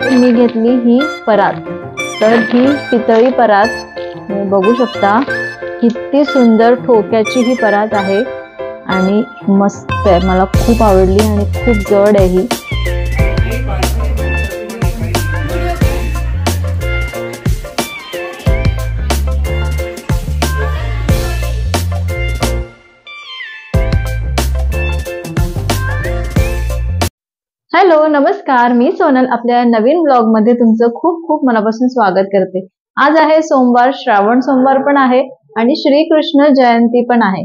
मी घेतली ही परात, तर ही पितळी परात तुम्ही बघू शकता, किती सुंदर ठोक्याची ही परात आहे आणि मस्त आहे, मला खूप आवडली आणि खूप जड आहे ही. हॅलो नमस्कार, मी सोनल आपल्या नवीन ब्लॉग मध्ये तुमचं खूप खूप मनापासून स्वागत करते. आज आहे सोमवार, श्रावण सोमवार पण आहे आणि श्रीकृष्ण जयंती पण आहे,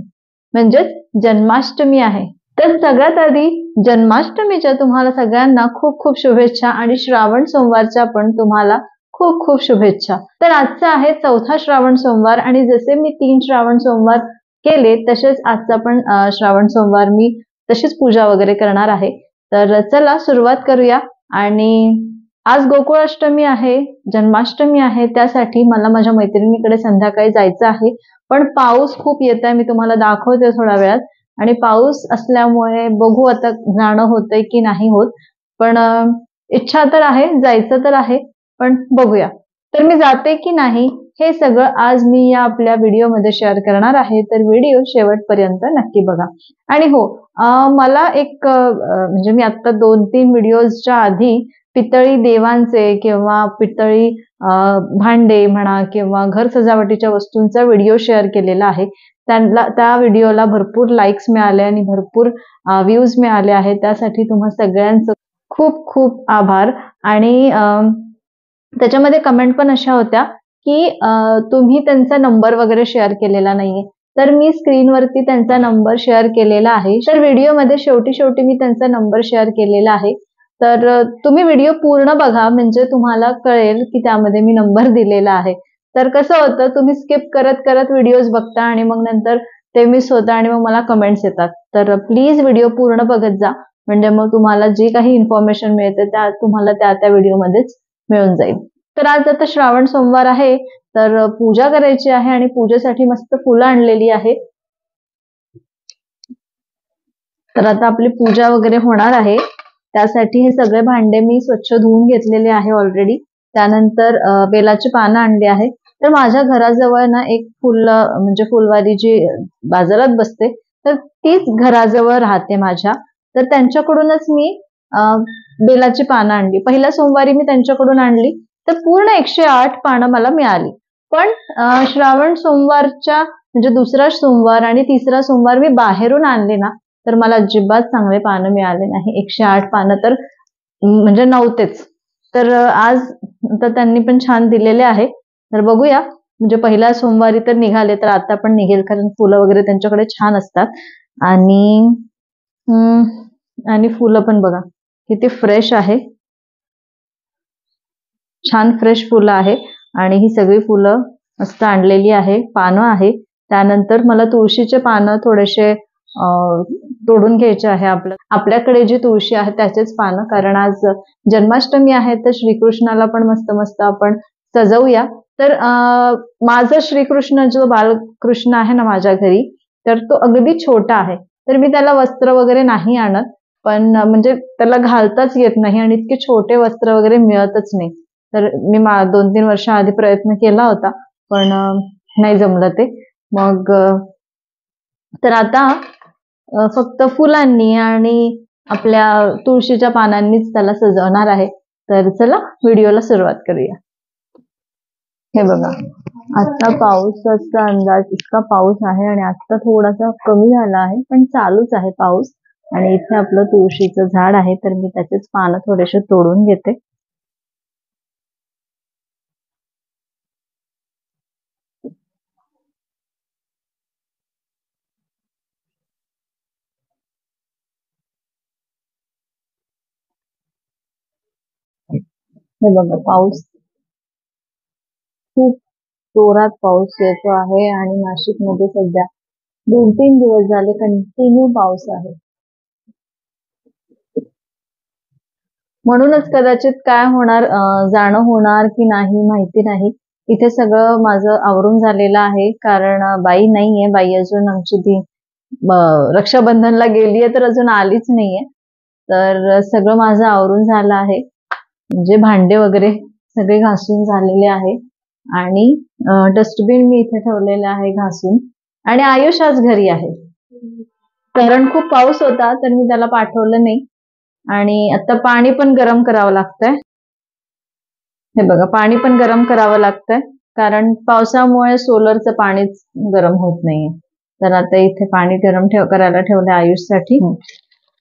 म्हणजेच जन्माष्टमी आहे. तर सगळ्यात आधी जन्माष्टमीच्या तुम्हाला सगळ्यांना खूप खूप शुभेच्छा आणि श्रावण सोमवारच्या पण तुम्हाला खूप खूप शुभेच्छा. तर आजचा आहे चौथा श्रावण सोमवार आणि जसे मी 3 श्रावण सोमवार केले तसेच आजचा पण श्रावण सोमवार मी तशीच पूजा वगैरे करणार आहे. तर चला सुरुवात करूया. आणि आज गोकुळाष्टमी आहे, जन्माष्टमी आहे, त्यासाठी मला माझ्या मैत्रिणीकडे संध्याकाळी जायचं आहे. पण पाऊस खूप येत आहे, मी तुम्हाला दाखवते थोड्या वेळात. आणि पाऊस असल्यामुळे बघू आता जाणं होतंय की नाही होत, पण इच्छा तर आहे, जायचं तर आहे, पण बघूया. तर मी जाते की नाही हे सगळं आज मी या आपल्या व्हिडिओमध्ये शेअर करणार आहे, तर व्हिडिओ शेवटपर्यंत नक्की बघा. आणि हो, मला एक म्हणजे मी आता 2-3 व्हिडिओजच्या आधी पितळी देवांचे किंवा पितळी भांडे म्हणा किंवा घर सजावटीच्या वस्तूंचा व्हिडिओ शेअर केलेला आहे. त्या व्हिडिओला भरपूर लाईक्स मिळाले आणि भरपूर व्ह्यूज मिळाले आहेत, त्यासाठी तुम्हा सगळ्यांचं खूप खूप आभार. आणि त्याच्यामध्ये कमेंट पण अशा होत्या की तुम्ही त्यांचा नंबर वगैरे शेअर केलेला नाहीये, तर मी स्क्रीनवरती त्यांचा नंबर शेअर केलेला आहे. तर व्हिडिओमध्ये शेवटी मी त्यांचा नंबर शेअर केलेला आहे, तर तुम्ही व्हिडिओ पूर्ण बघा म्हणजे तुम्हाला कळेल की त्यामध्ये मी नंबर दिलेला आहे. तर कसं होतं, तुम्ही स्किप करत करत व्हिडिओज बघता आणि मग नंतर ते मिस होतं आणि मग मला कमेंट्स येतात. तर प्लीज व्हिडिओ पूर्ण बघत जा, म्हणजे मग तुम्हाला जी काही इन्फॉर्मेशन मिळते त्या तुम्हाला त्या व्हिडिओमध्येच मिळून जाईल. तर आज आता श्रावण सोमवार आहे, तर पूजा करायची आहे आणि पूजेसाठी मस्त फुलं आणलेली आहे. तर आता आपली पूजा वगैरे होणार आहे, त्यासाठी हे सगळे भांडे मी स्वच्छ धुवून घेतलेले आहे ऑलरेडी. त्यानंतर बेलाची पानं आणली आहे. तर माझ्या घराजवळ ना एक म्हणजे फुलवारी जी बाजारात बसते, तर तीच घराजवळ राहते माझ्या, तर त्यांच्याकडूनच मी बेलाची पानं आणली. पहिल्या सोमवारी मी त्यांच्याकडून आणली, तर पूर्ण 108 पानं मला मिळाली. पण श्रावण सोमवारच्या म्हणजे दुसरा सोमवार आणि तिसरा सोमवार मी बाहेरून आणले ना, तर मला अजिबात चांगले पानं मिळाले नाही. 108 पानं तर म्हणजे नव्हतेच. तर आज तर त्यांनी पण छान दिलेले आहे, तर बघूया. म्हणजे पहिल्या सोमवारी तर निघाले, तर आता पण निघेल, कारण फुलं वगैरे त्यांच्याकडे छान असतात. आणि फुलं पण बघा किती फ्रेश आहे, छान फ्रेश फुलं आहे. आणि ही सगळी फुलं मस्त आणलेली आहे, पानं आहे. त्यानंतर मला तुळशीचे पानं थोडेसे तोडून घ्यायचे आहे. आपल्याकडे जी तुळशी आहे त्याचेच पानं, कारण आज जन्माष्टमी आहे, तर श्रीकृष्णाला पण मस्त मस्त आपण सजवूया. तर माझा श्रीकृष्ण जो बालकृष्ण आहे ना माझ्या घरी, तर तो अगदी छोटा आहे, तर मी त्याला वस्त्र वगैरे नाही आणत, पण म्हणजे त्याला घालताच येत नाही आणि इतके छोटे वस्त्र वगैरे मिळतच नाही. तर मी 2-3 वर्षाआधी प्रयत्न केला होता, पण नाही जमलं ते. मग तर आता फक्त फुलांनी आणि आपल्या तुळशीच्या पानांनीच त्याला सजवणार आहे. तर चला व्हिडिओला सुरुवात करूया. हे बघा, आता पावसाचा अंदाज, इतका पाऊस आहे आणि आता थोडासा कमी झाला आहे, पण चालूच आहे पाऊस. आणि इथे आपलं तुळशीचं झाड आहे, तर मी त्याचेच पानं थोडेसे तोडून घेते. हे बघा, पाऊस खूप जोरात पाऊस येतो आहे आणि नाशिकमध्ये सध्या 2-3 दिवस झाले कंटिन्यू पाऊस आहे. म्हणूनच कदाचित काय होणार, जाणं होणार की नाही माहिती नाही. इथे सगळं माझं आवरून झालेलं आहे, कारण बाई नाहीये, बाई अजून आमची ती रक्षाबंधनला गेलीये, तर अजून आलीच नाहीये. तर सगळं माझं आवरून झालं आहे. म्हणजे भांडे वगैरे सगळे घासून झालेले आहे आणि डस्टबिन मी इथे ठेवलेलं आहे घासून. आणि आयुष आज घरी आहे कारण खूप पाऊस होता तर मी त्याला पाठवलं नाही. आणि आता पाणी पण गरम करावं लागतंय. हे बघा, पाणी पण गरम करावं लागतंय कारण पावसामुळे सोलरचं पाणीच गरम होत नाहीये. तर आता इथे पाणी गरम करायला ठेवलं आयुषसाठी.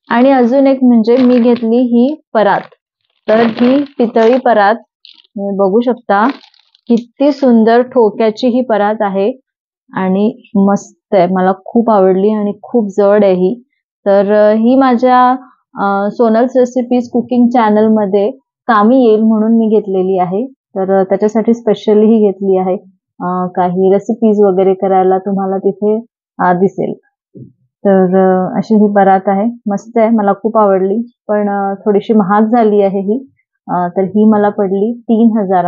आणि अजून एक म्हणजे मी घेतली ही परात. तर ही पितळी परात तुम्ही बघू शकता, किती सुंदर ठोक्याची ही परात आहे आणि मस्त आहे. मला खूप आवडली आणि खूप जड आहे ही. तर ही माझ्या सोनल्स रेसिपीज कुकिंग चॅनल मध्ये कामी येईल म्हणून मी घेतलेली आहे. तर त्याच्यासाठी स्पेशली ही घेतली आहे. काही रेसिपीज वगैरे करायला तुम्हाला तिथे दिसेल. तर अशी ही परात आहे, मस्त आहे, मला खूप आवडली. पण थोडीशी महाग झाली आहे ही. तर ही मला पडली 3000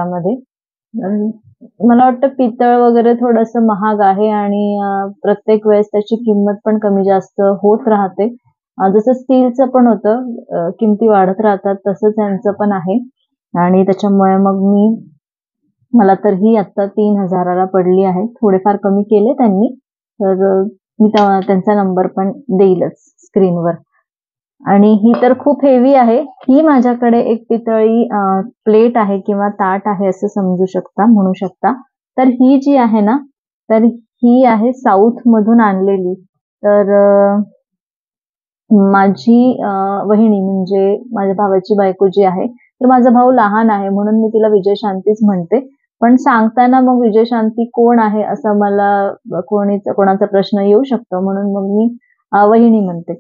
मला वाटतं पितळ वगैरे थोडंसं महाग आहे आणि प्रत्येक वेळेस त्याची किंमत पण कमी जास्त होत राहते. जसं स्टीलचं पण होतं, किमती वाढत राहतात, तसंच यांचं पण आहे. आणि त्याच्यामुळे मग मला तर ही आता 3000 पडली आहे. थोडेफार कमी केले त्यांनी, तर मी त्यांचा नंबर पण देईलच स्क्रीनवर. आणि ही तर खूप हेवी आहे. ही माझ्याकडे एक पितळी प्लेट आहे किंवा ताट आहे असं समजू शकता, म्हणू शकता. तर ही जी आहे ना, तर ही आहे साऊथ मधून आणलेली. तर माझी वहिनी म्हणजे माझ्या भावाची बायको जी आहे, तर माझा भाऊ लहान आहे म्हणून मी तिला विजयशांतीच म्हणते. पण सांगताना मग विजयशांती कोण आहे असं मला कोणाचा प्रश्न येऊ शकतो, म्हणून मग मी वहिनी म्हणते.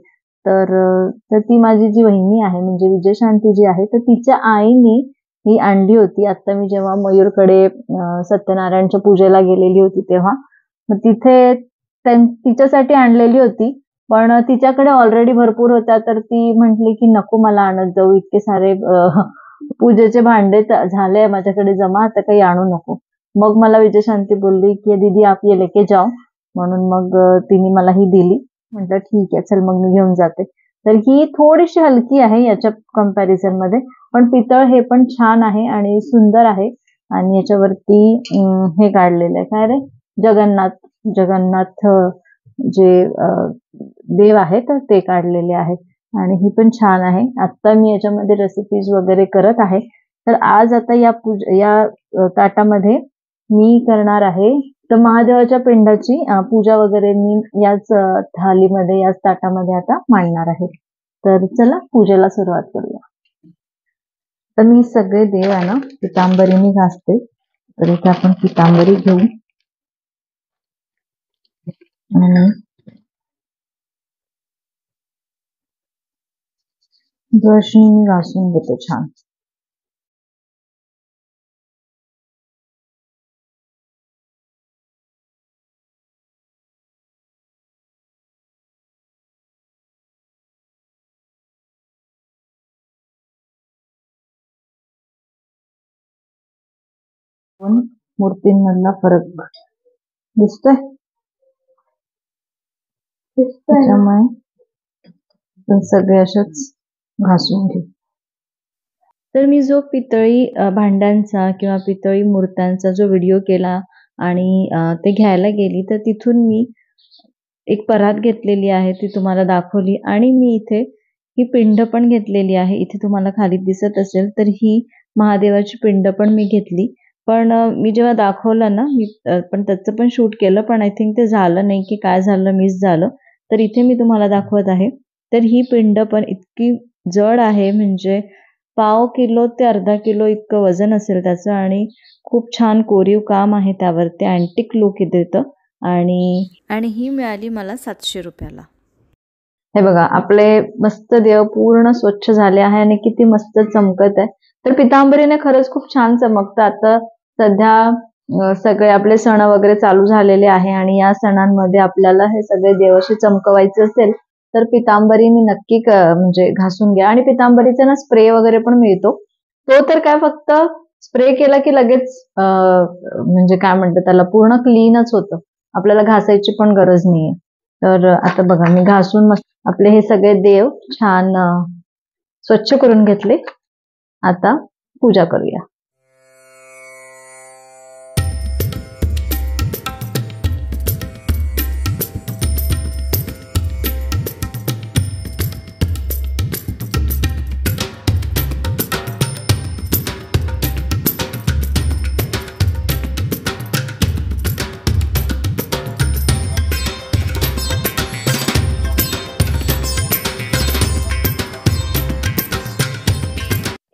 तर ती माझी जी वहिनी आहे म्हणजे विजयशांती जी आहे, तर तिच्या आईने ही आणली होती. आता मी जेव्हा मयूरकडे सत्यनारायणच्या पूजेला गेलेली होती तेव्हा, मग तिथे तिच्यासाठी आणलेली होती. पण तिच्याकडे ऑलरेडी भरपूर होत्या, तर ती म्हटली की नको मला आणत जाऊ, इतके सारे पूजेचे भांडे झाले माझ्याकडे जमा, आता काही आणू नको. मग मला विजयशांती बोलली की दीदी आप ये लेके जाओ, म्हणून मग तिने मला ही दिली. म्हटलं ठीक आहे, चल मग मी घेऊन जाते. तर ही थोडीशी हलकी आहे याच्या कंपॅरिझन मध्ये, पण पितळ हे पण छान आहे आणि सुंदर आहे. आणि याच्यावरती हे काढलेलं आहे, काय रे, जगन्नाथ जे देव आहे तर ते काढलेले आहे. आणि ही पण छान आहे. आता मी याच्यामध्ये रेसिपीज वगैरे करत आहे. तर आज आता या ताटामध्ये मी करणार आहे तर महादेवाच्या पिंडाची पूजा वगैरे मी याच थालीमध्ये, याच ताटामध्ये आता मांडणार आहे. तर चला पूजेला सुरुवात करूया. तर मी सगळे देव आहे ना पितांबरीने घासते. तर इथे आपण पितांबरी घेऊ आणि ब्रशनी मी घासून घेते छान. मूर्तींमधला फरक दिसतोय, त्याच्यामुळे सगळे असेच घासून घेऊ. तर मी जो पितळी भांड्यांचा किंवा पितळी मूर्त्यांचा जो व्हिडिओ केला आणि ते घ्यायला गेली, तर तिथून मी एक परात घेतलेली आहे, ती तुम्हाला दाखवली. आणि मी इथे ही पिंड पण घेतलेली आहे. इथे तुम्हाला खाली दिसत असेल तर ही महादेवाची पिंड पण मी घेतली. पण मी जेव्हा दाखवलं ना, मी पण त्याचं पण शूट केलं, पण आय थिंक ते झालं नाही की काय झालं, मिस झालं. तर इथे मी तुम्हाला दाखवत आहे. तर ही पिंड पण इतकी जड आहे, म्हणजे पाव किलो ते अर्धा किलो इतकं वजन असेल त्याचं. आणि खूप छान कोरीव काम आहे त्यावरती, अँटिक लुक देतं. आणि ही मिळाली मला 700 रुपयाला. हे बघा, आपले मस्त देव पूर्ण स्वच्छ झाले आहे आणि किती मस्त चमकत आहे. तर पितांबरीने खरंच खूप छान चमकतं. आता सध्या सगळे आपले सण वगैरे चालू झालेले आहे आणि या सणांमध्ये आपल्याला हे सगळे देव असे चमकवायचे असेल तर पितांबरीने नक्की म्हणजे घासून घ्या. आणि पितांबरीचा ना स्प्रे वगैरे पण मिळतो. तो तर काय फक्त स्प्रे केला की लगेच म्हणजे काय म्हणतात त्याला, पूर्ण क्लीनच होतं, आपल्याला घासायची पण गरज नाहीये. तर आता बघा, मी घासून मस्त आपले हे सगळे देव छान स्वच्छ करून घेतले. आता पूजा करूया.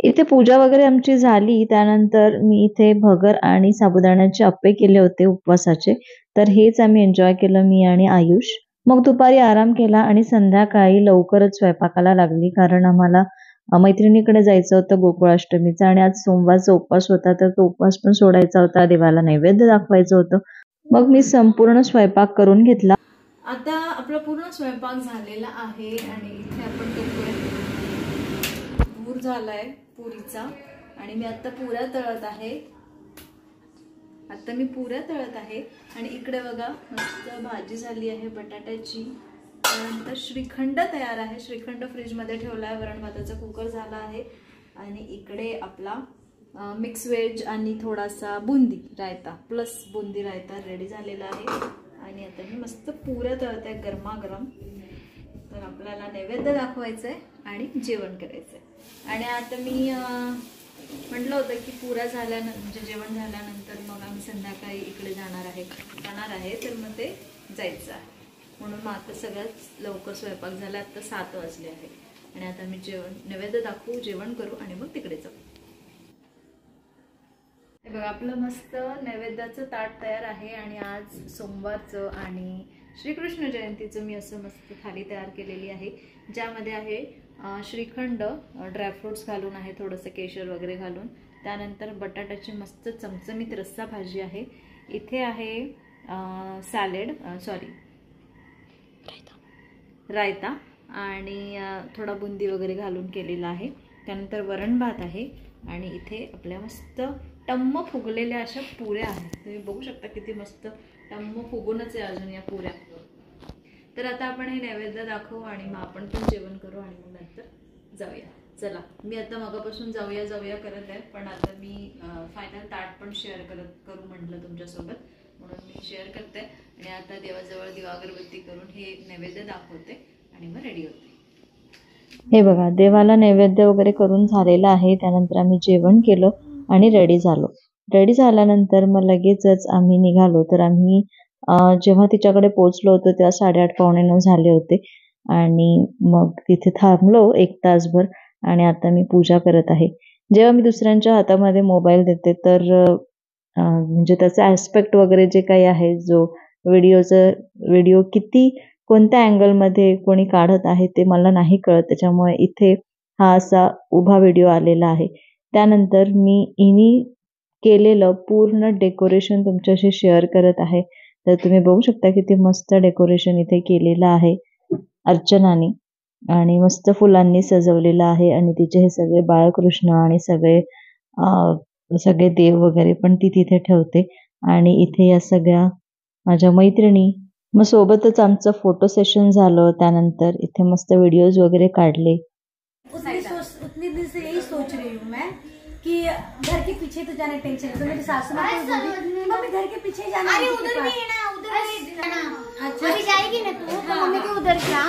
इथे पूजा वगैरे आमची झाली. त्यानंतर मी इथे भगर आणि साबुदाण्याचे अप्पे केले होते उपवासाचे. तर हेच आम्ही एन्जॉय केलं, मी आणि आयुष. मग दुपारी आराम केला आणि संध्याकाळी लवकरच स्वयंपाकाला लागली, कारण आम्हाला मैत्रिणीकडे जायचं होतं गोकुळाष्टमीचा. आणि आज सोमवारचा उपवास होता, तर तो उपवास पण सोडायचा होता, देवाला नैवेद्य दाखवायचं होतं. मग मी संपूर्ण स्वयंपाक करून घेतला. आता आपला पूर्ण स्वयंपाक झालेला आहे आणि इथे आपण करतोय दूर झालाय पुरीचा. आणि मी आता पुऱ्या तळत आहे. आणि इकडे बघा मस्त भाजी झाली आहे बटाट्याची. त्यानंतर श्रीखंड तयार आहे. श्रीखंड फ्रीजमध्ये ठेवला आहे. वरण भाताचा कुकर झाला आहे. आणि इकडे आपला मिक्स व्हेज आणि थोडासा बुंदी रायता प्लस बुंदी रायता रेडी झालेला आहे. आणि आता मी मस्त पुऱ्या तळते गरमागरम. तर आपल्याला नैवेद्य दाखवायचं आहे आणि जेवण करायचं आहे. आणि आता मी म्हटलं होतं की पुऱ्या झाल्यानंतर म्हणजे जेवण झाल्यानंतर मग आम्ही संध्याकाळी इकडे जाणार आहे. तर मग ते जायचं आहे. म्हणून मग आता सगळ्यात लवकर स्वयंपाक झाला. आता 7 वाजले आहे. आणि आता मी नैवेद्य दाखवू, जेवण करू आणि मग तिकडे जाऊ. हे बघा आपलं मस्त नैवेद्याचं ताट तयार आहे. आणि आज सोमवारचं आणि श्रीकृष्ण जयंतीचं मी असं मस्त थाली तयार केलेली आहे, ज्यामध्ये आहे श्रीखंड ड्रायफ्रुट्स घालून आहे, थोडंसं केशर वगैरे घालून. त्यानंतर बटाट्याची मस्त चमचमीत रस्सा भाजी आहे. इथे आहे रायता आणि थोडा बुंदी वगैरे घालून केलेला आहे. त्यानंतर वरण भात आहे. आणि इथे आपल्या मस्त टम्म फुगलेल्या अशा पुऱ्या आहेत. तुम्ही बघू शकता किती मस्त टम्म फुगूनच आहे अजून या पुऱ्या. तर आता आपण हे नैवेद्य दाखवू आणि मग आपण पण जेवण करू आणि मग नंतर जाऊया. चला, मी आता मगापासून जाऊया करत आहे, पण आता मी फायनल ताट पण शेअर करू म्हटलं तुमच्यासोबत, म्हणून मी शेअर करते. आणि आता देवाजवळ दिवा अगरबत्ती करून हे नैवेद्य दाखवते आणि मग रेडी होते. हे बघा देवाला नैवेद्य वगैरे करून झालेला आहे. त्यानंतर आम्ही जेवण केलं आणि रेडी झालो. रेडी झाल्यानंतर मग लगेचच आम्ही निघालो. तर आम्ही जेव्हा तिच्याकडे पोहोचलो होतो तेव्हा 8:30 पावणे 9 झाले होते. आणि मग तिथे थांबलो 1 तासभर. आणि आता मी पूजा करत आहे. जेव्हा मी दुसऱ्यांच्या हातामध्ये मोबाईल देते तर म्हणजे त्याचा ॲस्पेक्ट वगैरे जे काही आहे, जो व्हिडिओ किती कोणत्या अँगलमध्ये कोणी काढत आहे ते मला नाही कळत. त्याच्यामुळे इथे हा असा उभा व्हिडिओ आलेला आहे. त्यानंतर मी इनी केलेलं पूर्ण डेकोरेशन तुमच्याशी शेअर करत आहे. तर तुम्ही बघू शकता किती मस्त डेकोरेशन इथे केलेलं आहे अर्चनाने. आणि मस्त फुलांनी सजवलेलं आहे. आणि तिचे हे सगळे बाळकृष्ण आणि सगळे देव वगैरे पण ती तिथे ठेवते. आणि इथे या सगळ्या माझ्या मैत्रिणी, मग सोबतच आमचं फोटो सेशन झालं. त्यानंतर इथे मस्त व्हिडिओज वगैरे काढले. उतनी दिन से यही सोच रही हूँ मैं कि घर के पीछे तो जाने टेंशन है। तो मेरी सासू माँ मम्मी घर के पीछे जाना। अरे उधर भी है ना, उधर अच्छा अभी जाएगी ना तो मम्मी के उधर जा,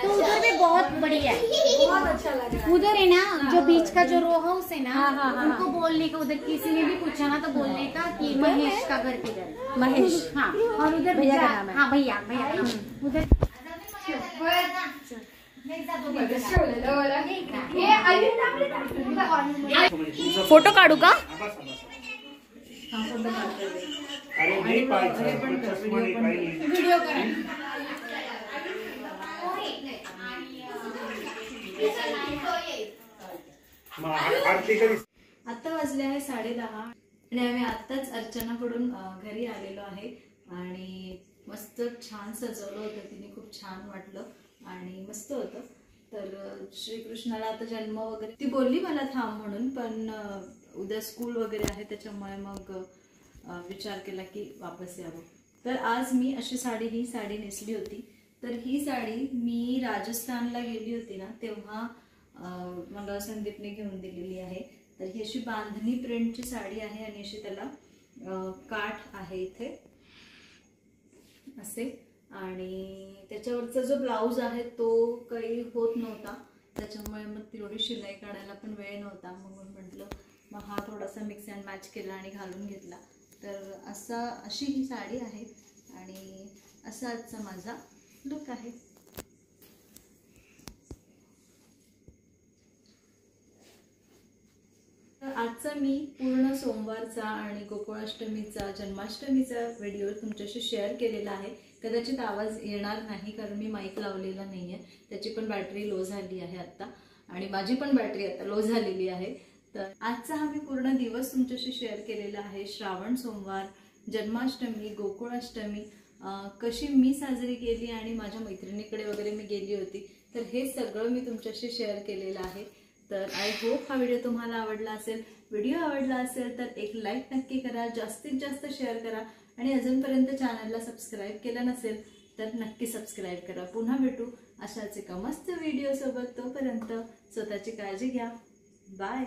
तो उधर भी बहुत बढ़िया है, बहुत अच्छा लग रहा है। उधर है ना जो बीच का जो रो हाउस है ना, उनको बोलने का, उधर किसी ने भी पूछा ना तो बोलने का कि महेश का घर किधर, महेश। हाँ, और उधर भैया का नाम है। हाँ भैया उधर फोटो काढू का? व्हिडिओ करा। आता वाजले आहे 10:30 आणि आम्ही आत्ताच अर्चनाकडून घरी आलेलो आहे. आणि मस्त छान सजवलं होतं तिने, खूप छान वाटलं आणि मस्त होतं. तर श्रीकृष्णाला आता जन्म वगैरे ती बोलली मला थांब म्हणून, पण उद्या स्कूल वगैरे आहे त्याच्यामुळे मग विचार केला की वापस यावं. तर आज मी अशी ही साडी नेसली होती. तर ही साडी मी राजस्थानला गेली होती ना तेव्हा मला संदीपने घेऊन दिलेली आहे. तर ही अशी बांधणी प्रिंटची साडी आहे आणि अशी त्याला काठ आहे इथे असे, आणि त्याच्यावरचा जो ब्लाऊज आहे तो काही होत नव्हता, त्याच्यामुळे मग तेवढी शिलाई काढायला पण वेळ नव्हता. मग म्हटलं मग हा थोडासा मिक्स अँड मॅच केला आणि घालून घेतला. तर अशी ही साडी आहे आणि असा आजचा माझा लुक आहे. आजचा मी पूर्ण सोमवारचा आणि गोकुळाष्टमीचा जन्माष्टमीचा व्हिडिओ तुमच्याशी शेअर केलेला आहे. कदाचित आवाज येणार नाही कारण मी माईक लावलेला नाही आहे, त्याची पण बॅटरी लो झाली आहे आता, आणि माझी पण बॅटरी आता लो झालेली आहे. तर आजचा हा मी पूर्ण दिवस तुमच्याशी शेअर केलेला आहे. श्रावण सोमवार, जन्माष्टमी, गोकुळाष्टमी कशी मी साजरी केली आणि माझ्या मैत्रिणीकडे वगैरे मी गेली होती, तर हे सगळं मी तुमच्याशी शेअर केलेलं आहे. तर आय होप हा व्हिडिओ तुम्हाला आवडला असेल. व्हिडिओ आवडला असेल तर एक लाईक नक्की करा, जास्तीत जास्त शेअर करा, आणि अजूनपर्यंत चॅनलला सबस्क्राईब केलं नसेल तर नक्की सबस्क्राईब करा. पुन्हा भेटू अशाच एका मस्त व्हिडिओ सोबत. तोपर्यंत स्वतःची काळजी घ्या. बाय.